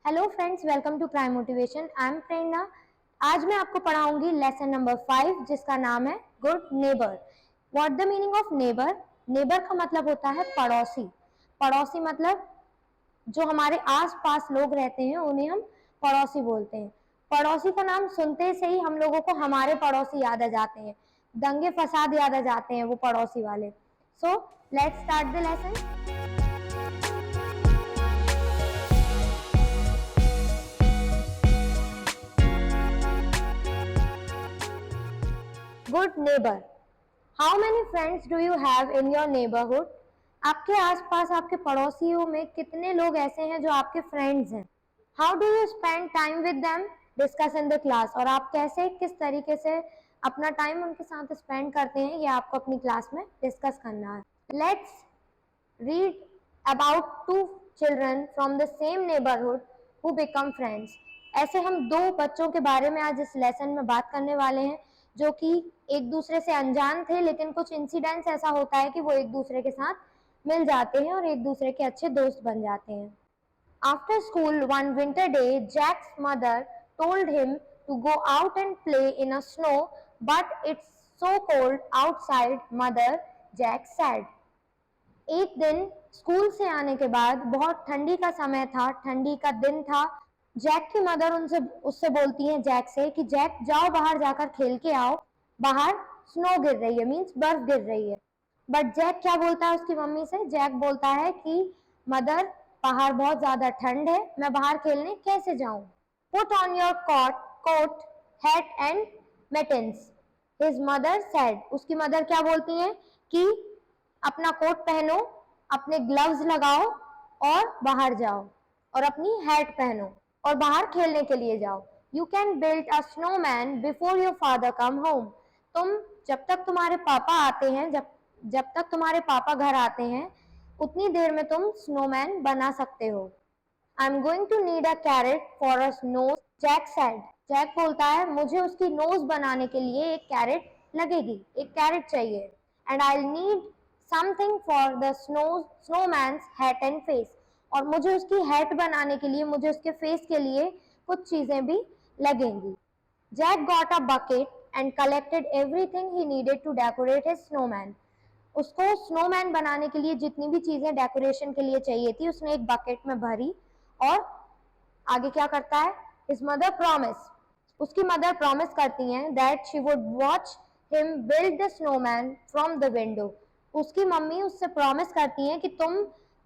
Hello friends, welcome to Prime Motivation. I am Prerna. आज मैं आपको पढ़ाऊंगी लेसन नंबर 5 जिसका नाम है good neighbour. What the meaning of neighbour? Neighbour का मतलब होता है पड़ोसी। पड़ोसी मतलब जो हमारे आस पास लोग रहते हैं उन्हें हम पड़ोसी बोलते हैं। पड़ोसी का नाम सुनते से ही हम लोगों को हमारे पड़ोसी याद आ जाते हैं, दंगे फसाद याद आ जाते हैं वो पड़ोसी वाले। So let's start the lesson. Good neighbour. How many friends do you have in your neighbourhood? आपके आसपास आपके पड़ोसियों में कितने लोग ऐसे हैं जो आपके फ्रेंड्स हैं? How do you spend time with them? Discuss in the class. और आप कैसे किस तरीके से अपना टाइम उनके साथ स्पेंड करते हैं ये आपको अपनी क्लास में डिस्कस करना है। Let's read about two children from the same neighbourhood who become friends. ऐसे हम दो बच्चों के बारे में आज इस लेसन में बात करने वाले हैं जो कि एक दूसरे से अनजान थे, लेकिन कुछ इंसिडेंट्स ऐसा होता है कि वो एक दूसरे के साथ मिल जाते हैं और एक दूसरे के अच्छे दोस्त बन जाते हैं। After school one winter day, Jack's mother told him to go out and play in a snow, but it's so cold outside, mother, Jack said. एक दिन स्कूल से आने के बाद बहुत ठंडी का समय था, ठंडी का दिन था। जैक की मदर उनसे उससे बोलती है जैक से कि जैक जाओ बाहर जाकर खेल के आओ, बाहर स्नो गिर रही है, मीन्स बर्फ गिर रही है। बट जैक क्या बोलता है उसकी मम्मी से? जैक बोलता है कि मदर, बाहर बहुत ज्यादा ठंड है, मैं बाहर खेलने कैसे जाऊं? Put on your coat, hat and mittens, his mother said. उसकी मदर क्या बोलती है कि अपना कोट पहनो, अपने ग्लव्स लगाओ और बाहर जाओ, और अपनी हैट पहनो और बाहर खेलने के लिए जाओ। You can build a snowman before your father come home. तुम जब तक तुम्हारे पापा आते हैं, जब तक तुम्हारे पापा घर आते हैं, उतनी देर में तुम स्नोमैन बना सकते हो। I am going to need a carrot for a nose, Jack said. Jack बोलता है मुझे उसकी नोज बनाने के लिए एक कैरेट लगेगी, एक कैरेट चाहिए। And I need something for the snowman's hat and face. और मुझे उसकी हैट बनाने के लिए, मुझे उसके फेस के लिए कुछ चीजें भी लगेंगी। Jack got a bucket and collected everything he needed to decorate his snowman. उसको स्नोमैन बनाने के लिए जितनी भी चीजें डेकोरेशन के लिए चाहिए थी उसने एक बकेट में भरी। और आगे क्या करता है? हिज मदर प्रॉमिस, उसकी मदर प्रॉमिस करती हैं that she would watch him build the snowman from the window. उसकी मम्मी उससे प्रॉमिस करती हैं कि तुम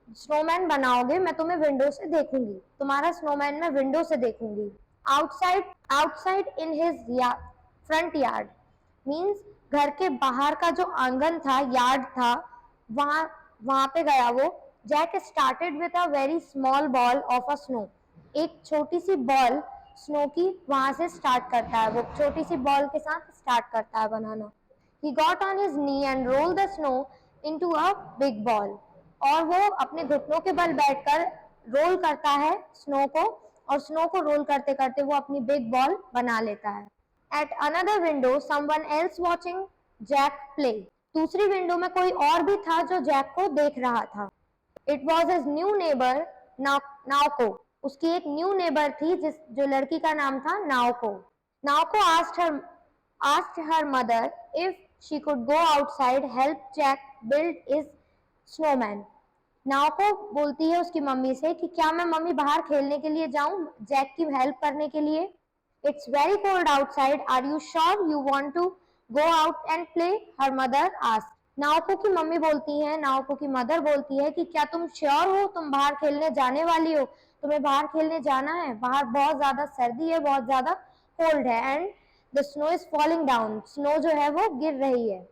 स्नोमैन बनाओगे, मैं तुम्हें विंडो से देखूंगी, तुम्हारा स्नोमैन मैं विंडो से देखूंगी। Outside outside in his front yard, means घर के बाहर का जो आंगन था, यार्ड था, वहां वहां पे गया वो। Jack started with a very small ball of a snow. एक छोटी सी बॉल स्नो की वहां से स्टार्ट करता है, वो छोटी सी बॉल के साथ स्टार्ट करता है बनाना। He got on his knee and rolled the snow into a big ball. और वो अपने घुटनों के बल बैठकर रोल करता है स्नो को, और स्नो को रोल करते करते वो अपनी बिग बॉल बना लेता है। At another window, someone else watching Jack play. दूसरी विंडो में कोई और भी था जो जैक को देख रहा था। It was his new neighbour Naoko. उसकी एक न्यू नेबर थी जो लड़की का नाम था Naoko. Naoko asked her mother if she could go outside help Jack build his snowman. Naoko बोलती है उसकी मम्मी से कि क्या मैं मम्मी बाहर खेलने के लिए जाऊं जैक की हेल्प करने के लिए? It's very cold outside, are you sure you want to go out and play? Her mother asked. Naoko की मम्मी बोलती है, नाओको की मदर बोलती है कि क्या तुम श्योर हो, तुम बाहर खेलने जाने वाली हो, तुम्हें बाहर खेलने जाना है? बाहर बहुत ज्यादा सर्दी है, बहुत ज्यादा कोल्ड है, and the snow is falling down, snow जो है वो गिर रही है।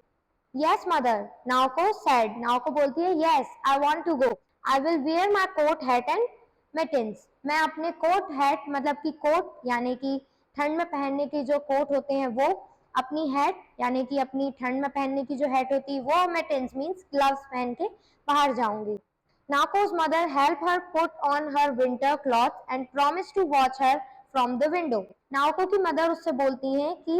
Yes mother, Naoko said. Naoko बोलती है yes I want to go, I will wear my coat hat and mittens. मैं अपने कोट हैट मतलब कि कोट यानी कि ठंड में पहनने के जो कोट होते हैं वो, अपनी हैट यानी कि अपनी ठंड में पहनने की जो हैट होती है वो, मिटन्स मीन्स ग्लव्स पहन के बाहर जाऊंगी। Nako's mother helped her put on her winter clothes and promised to watch her from the window. Naoko की मदर उससे बोलती हैं कि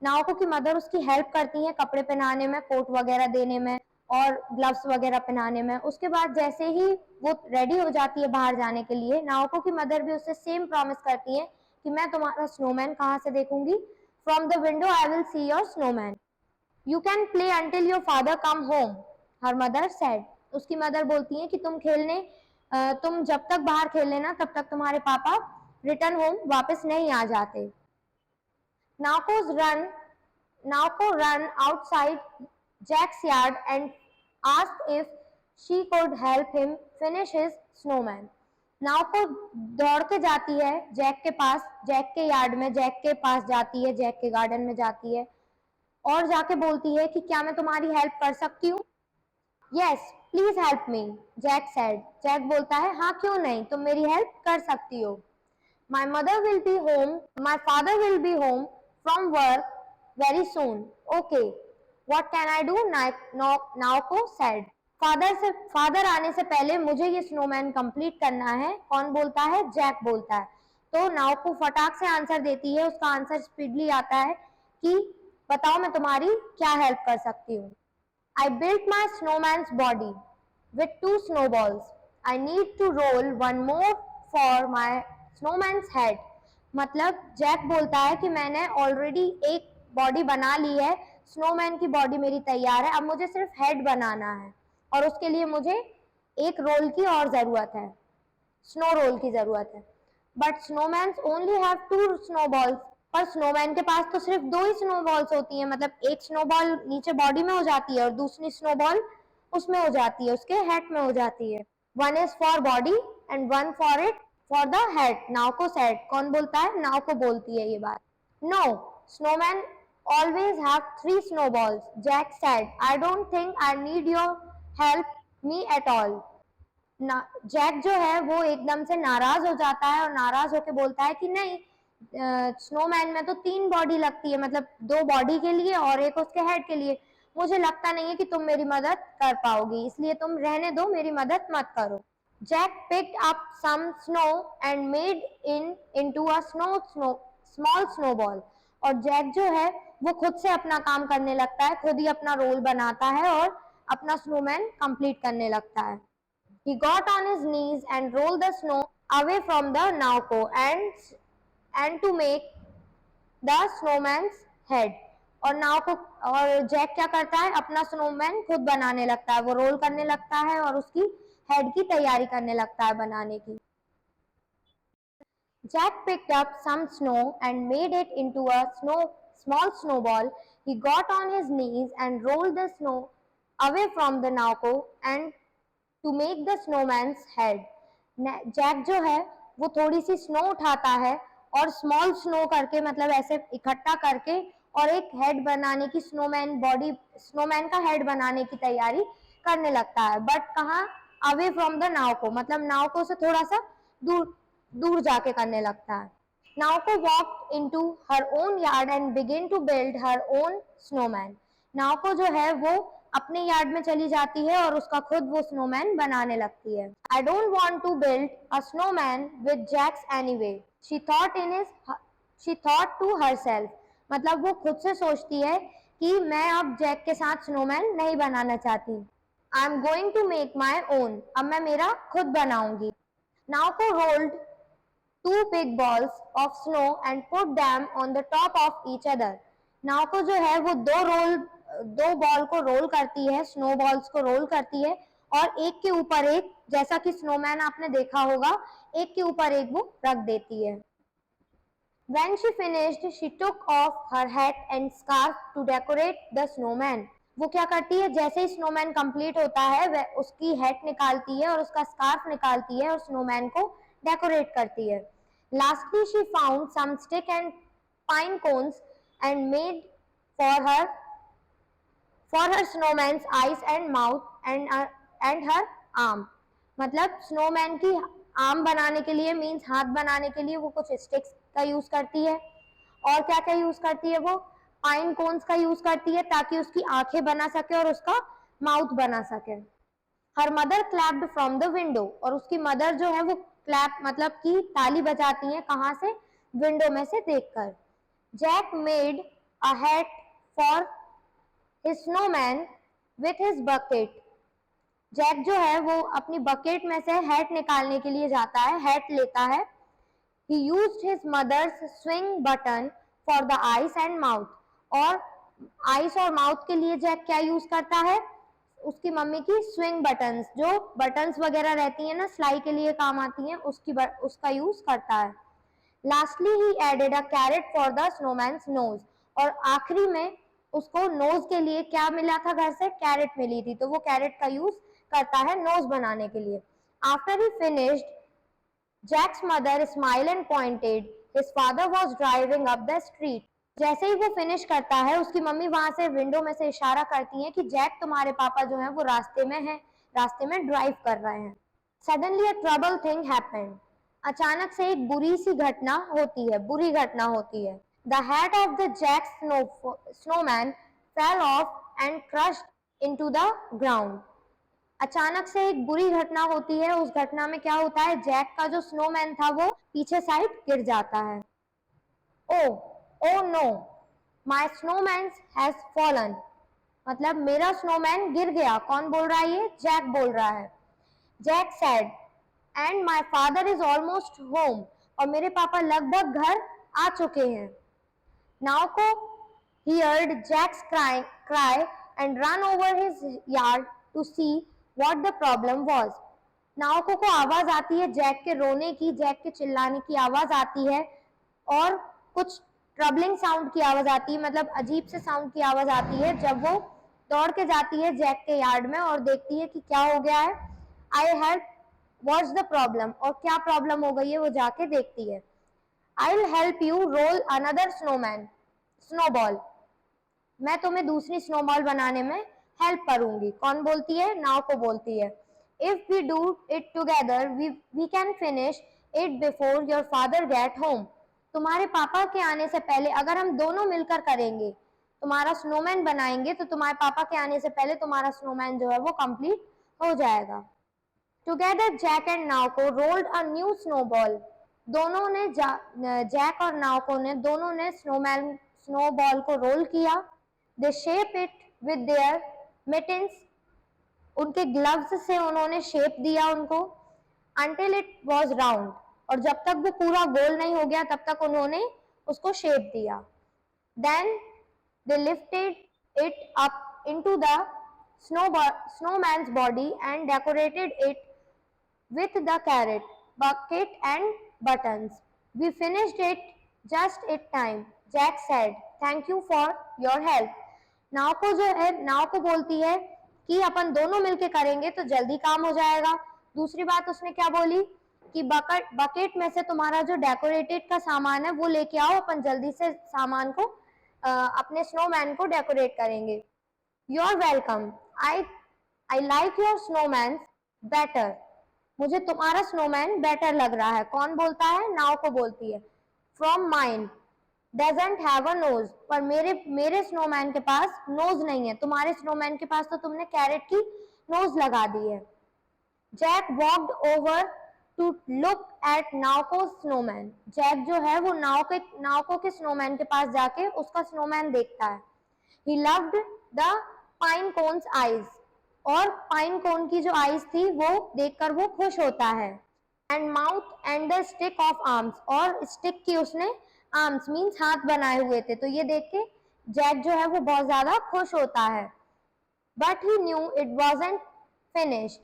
नाओको की मदर उसकी हेल्प करती हैं कपड़े पहनाने में, कोट वगैरह देने में, और ग्लव्स वगैरह पहनाने में। उसके बाद जैसे ही वो रेडी हो जाती है बाहर जाने के लिए, नाओको की मदर भी उससे सेम प्रॉमिस करती है कि मैं तुम्हारा स्नोमैन कहाँ से देखूंगी, from the window I will see your snowman, you can play until your father come home, her mother said. उसकी मदर बोलती है कि तुम जब तक बाहर खेल लेना तब तक तुम्हारे पापा रिटर्न होम वापस नहीं आ जाते। नाउको's run Naoko ran outside Jack's yard and asked if she could help him finish his snowman. नाउको दौड़ के जाती है जैक के पास, जैक के यार्ड में, जैक के पास जाती है, जैक के गार्डन में जाती है और जाके बोलती है कि क्या मैं तुम्हारी हेल्प कर सकती हूँ। Yes please help me, Jack said. Jack बोलता है हाँ क्यों नहीं, तुम मेरी हेल्प कर सकती हो। My mother will be home, my father will be home from work very soon. Okay, what can I do? Naoko said. Father आने से पहले मुझे ये स्नोमैन कंप्लीट करना है। कौन बोलता है? जैक बोलता है। तो नाओको फटाक से आंसर देती है, उसका आंसर स्पीडली आता है कि बताओ मैं तुम्हारी क्या हेल्प कर सकती हूँ। I built my snowman's body with 2 snowballs. I need to roll one more for my snowman's head. मतलब जैक बोलता है कि मैंने ऑलरेडी एक बॉडी बना ली है, स्नोमैन की बॉडी मेरी तैयार है, अब मुझे सिर्फ हेड बनाना है और उसके लिए मुझे एक रोल की और जरूरत है, स्नो रोल की जरूरत है। But snowman only have 2 snowballs, पर स्नोमैन के पास तो सिर्फ 2 ही स्नोबॉल्स होती हैं, मतलब एक स्नोबॉल नीचे बॉडी में हो जाती है और दूसरी स्नोबॉल उसमें हो जाती है, उसके हेड में हो जाती है। One is for body and one for it for the head, Naoko said. कौन बोलता है? नाओको बोलती है ये बात। No, snowman always have 3 snowballs, Jack said. I don't think I need your help me at all. Jack जो है वो एकदम से नाराज हो जाता है और नाराज होकर बोलता है कि नहीं, स्नोमैन में तो 3 बॉडी लगती है, मतलब 2 बॉडी के लिए और एक उसके हेड के लिए, मुझे लगता नहीं है कि तुम मेरी मदद कर पाओगी, इसलिए तुम रहने दो, मेरी मदद मत करो। Jack picked up some snow and made into a small snowball. और जैक जो है वो खुद से अपना काम करने लगता है, खुद ही अपना रोल बनाता है और अपना स्नोमैन कंप्लीट करने लगता है। He got on his knees and rolled the snow away from the Naoko and to make the snowman's head. और नाओको और जैक क्या करता है? अपना स्नोमैन खुद बनाने लगता है, वो रोल करने लगता है और उसकी हेड की तैयारी करने लगता है बनाने की। Jack picked up some snow and made it into a small snowball. He got on his knees and rolled the snow away from the Naoko and to make the snowman's head. Jack जो है वो थोड़ी सी snow उठाता है और small snow करके, मतलब ऐसे इकट्ठा करके, और एक हेड बनाने की, स्नोमैन का हेड बनाने की तैयारी करने लगता है। बट कहाँ? अवे फ्रॉम द नाओको, मतलब नाओको से थोड़ा सा दूर दूर जाके करने लगता है। Naoko walked into her own yard and begin to build her own snowman. Naoko जो है वो अपने यार्ड में चली जाती है और उसका खुद वो स्नोमैन बनाने लगती है। I don't want to build a snowman with Jack's anyway, she thought to herself. मतलब वो खुद से सोचती है कि मैं अब जैक के साथ स्नोमैन नहीं बनाना चाहती। I am going to make my own, अब मैं मेरा खुद बनाऊंगी। Naoko rolled 2 big balls of snow and put them on the top of each other. Naoko जो है वो 2 बॉल को रोल करती है, स्नो बॉल्स को रोल करती है और एक के ऊपर एक, जैसा कि स्नोमैन आपने देखा होगा, एक के ऊपर एक वो रख देती है। When she finished, she took off her hat and scarf to decorate the snowman. वो क्या करती है? जैसे ही स्नोमैन कंप्लीट होता है वह उसकी हैट निकालती है और उसका स्कार्फ निकालती है और स्नोमैन को डेकोरेट करती है। Lastly, she found some stick and pine cones and made for her snowman's eyes and mouth and her arm. मतलब स्नोमैन की आर्म बनाने के लिए, मीन्स हाथ बनाने के लिए वो कुछ स्टिक्स का यूज करती है और क्या क्या यूज करती है? वो पाइन कोन्स का यूज करती है ताकि उसकी आंखें बना सके और उसका माउथ बना सके। Her mother clapped from the window, और उसकी मदर जो है वो क्लैप मतलब कि ताली बजाती है, कहाँ से? विंडो में से देखकर। Jack made a hat for his snowman with his bucket. Jack जो है वो अपनी बकेट में से हैट निकालने के लिए जाता है, हैट लेता है. He used his mother's swing button for the eyes and mouth. और आइस और माउथ के लिए जैक क्या यूज करता है? उसकी मम्मी की स्विंग बटन्स, जो बटन्स वगैरह रहती है ना, सिलाई के लिए काम आती हैं, उसका यूज करता है. Lastly he added a carrot for the snowman's nose. और आखिरी में उसको नोज के लिए क्या मिला था घर से? कैरेट मिली थी, तो वो कैरेट का यूज करता है नोज बनाने के लिए. After he finished, Jack's mother smile and pointed his father was driving up the street. जैसे ही वो फिनिश करता है, उसकी मम्मी वहां से विंडो में से इशारा करती है कि जैक, तुम्हारे पापा जो है वो रास्ते में है, रास्ते में ड्राइव कर रहे हैं. Suddenly a trouble thing happened. अचानक से एक बुरी सी घटना होती है, बुरी घटना होती है. The head of the Jack snowman fell off and crushed into the ground. अचानक से एक बुरी घटना होती है. उस घटना में क्या होता है? जैक का जो स्नोमैन था वो पीछे साइड गिर जाता है. Oh no, my snowman has fallen. मतलब मेरा स्नोमैन गिर गया. कौन बोल रहा है? ये जैक बोल रहा है. Jack said, and my father is almost home. और मेरे पापा लगभग घर आ चुके हैं. नाउको heard Jack's cry and ran over his yard to see what the problem was. नाउको को आवाज आती है जैक के रोने की, जैक के चिल्लाने की आवाज आती है, और कुछ ट्रबलिंग साउंड की आवाज आती है, मतलब अजीब से साउंड की आवाज आती है जब वो दौड़ के जाती है जैक के यार्ड में और देखती है कि क्या हो गया है. I help, what's the problem? और क्या प्रॉब्लम हो गई है वो जाके देखती है. I will help you roll another snowball. मैं तुम्हें दूसरी स्नोबॉल बनाने में हेल्प करूंगी. कौन बोलती है? नाउको बोलती है. If we do it together we can finish it before your father get home. तुम्हारे पापा के आने से पहले अगर हम दोनों मिलकर करेंगे, तुम्हारा स्नोमैन बनाएंगे, तो तुम्हारे पापा के आने से पहले तुम्हारा स्नोमैन जो है वो कंप्लीट हो जाएगा. Together Jack and Naoko rolled a new snowball. दोनों ने जैक और नाउको ने दोनों ने स्नोबॉल को रोल किया. दे shape it with their mittens. उनके ग्लव्स से उन्होंने शेप दिया उनको. Until it was round. और जब तक वो पूरा गोल नहीं हो गया तब तक उन्होंने उसको शेप दिया. Then they lifted it up into the snowman's body and decorated it with the carrot, bucket and buttons. We finished it just in time. Jack said, "Thank you for your help." नाउको जो है, Naoko बोलती है कि अपन दोनों मिलके करेंगे तो जल्दी काम हो जाएगा. दूसरी बात उसने क्या बोली कि बकेट में से तुम्हारा जो डेकोरेटेड का सामान है वो लेके आओ, अपन जल्दी से सामान को अपने स्नोमैन को डेकोरेट करेंगे. You are welcome. I like your snowman better. मुझे तुम्हारा स्नोमैन बेटर लग रहा है. कौन बोलता है? नाउको बोलती है. From mine doesn't have a knows. पर मेरे स्नोमैन के पास नोज नहीं है. तुम्हारे स्नोमैन के पास तो तुमने कैरेट की नोज लगा दी है. Jack walked over to look at Naoko snowman. Jack जो है वो नाउको के स्नोमैन के पास जाके उसका स्नोमैन देखता है. He loved the pine cone's eyes. और पाइन कोन की जो आईज थी वो देखकर वो खुश होता है. And mouth and the stick of arms. और स्टिक की उसने आर्म्स मीन्स हाथ बनाए हुए थे. तो ये देख के जैक जो है वो बहुत ज्यादा खुश होता है. But he knew it wasn't finished.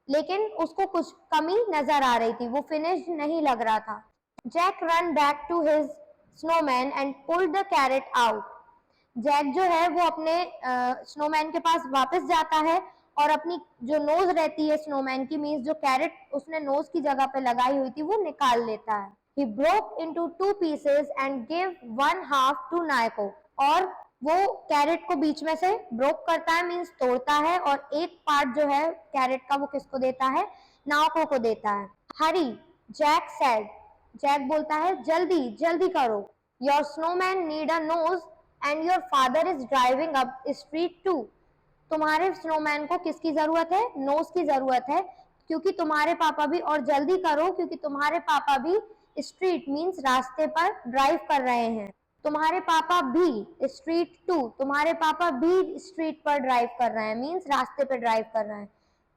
लेकिन उसको कुछ कमी नजर आ रही थी, वो फिनिश्ड नहीं लग रहा था. Jack run back to his snowman and pulled the carrot out. Jack जो है वो अपने स्नोमैन के पास वापस जाता है और अपनी जो नोज रहती है स्नोमैन की, मीन्स जो कैरेट उसने नोज की जगह पे लगाई हुई थी, वो निकाल लेता है. He broke into two pieces and gave one half to नायको. और वो कैरेट को बीच में से ब्रोक करता है, मीन्स तोड़ता है, और एक पार्ट जो है कैरेट का वो किसको देता है? नायको को देता है. हरी, जैक सेड. जैक बोलता है जल्दी जल्दी करो. Your snowman need a nose and your father is driving up street too. तुम्हारे स्नोमैन को किसकी जरूरत है? नोज की जरूरत है, क्योंकि तुम्हारे पापा भी, और जल्दी करो क्योंकि तुम्हारे पापा भी स्ट्रीट मीन्स रास्ते पर ड्राइव कर रहे हैं. तुम्हारे पापा भी स्ट्रीट टू, तुम्हारे पापा भी स्ट्रीट पर ड्राइव कर रहे हैं, मीन्स रास्ते पे ड्राइव कर रहे हैं।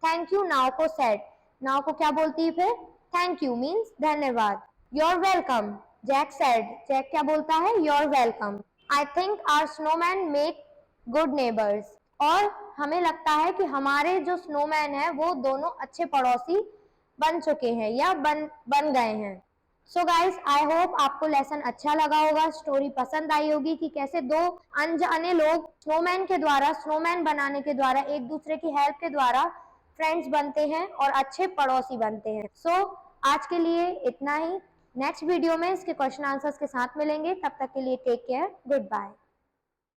थैंक यू नाव को सेड, नाव को क्या बोलती है फिर? थैंक यू मीन्स धन्यवाद। Your welcome, Jack said, Jack क्या बोलता है? Your welcome. I think our snowman make good neighbours, और हमें लगता है कि हमारे जो स्नोमैन है वो दोनों अच्छे पड़ोसी बन चुके हैं या बन गए हैं। सो गाइस, आई होप आपको लेसन अच्छा लगा होगा, स्टोरी पसंद आई होगी कि कैसे दो अनजाने लोग स्नोमैन के द्वारा, स्नोमैन बनाने के द्वारा, एक दूसरे की हेल्प के द्वारा फ्रेंड्स बनते हैं और अच्छे पड़ोसी बनते हैं। सो आज के लिए इतना ही। नेक्स्ट वीडियो में इसके क्वेश्चन आंसर्स के साथ मिलेंगे, तब तक के लिए टेक केयर, गुड बाय।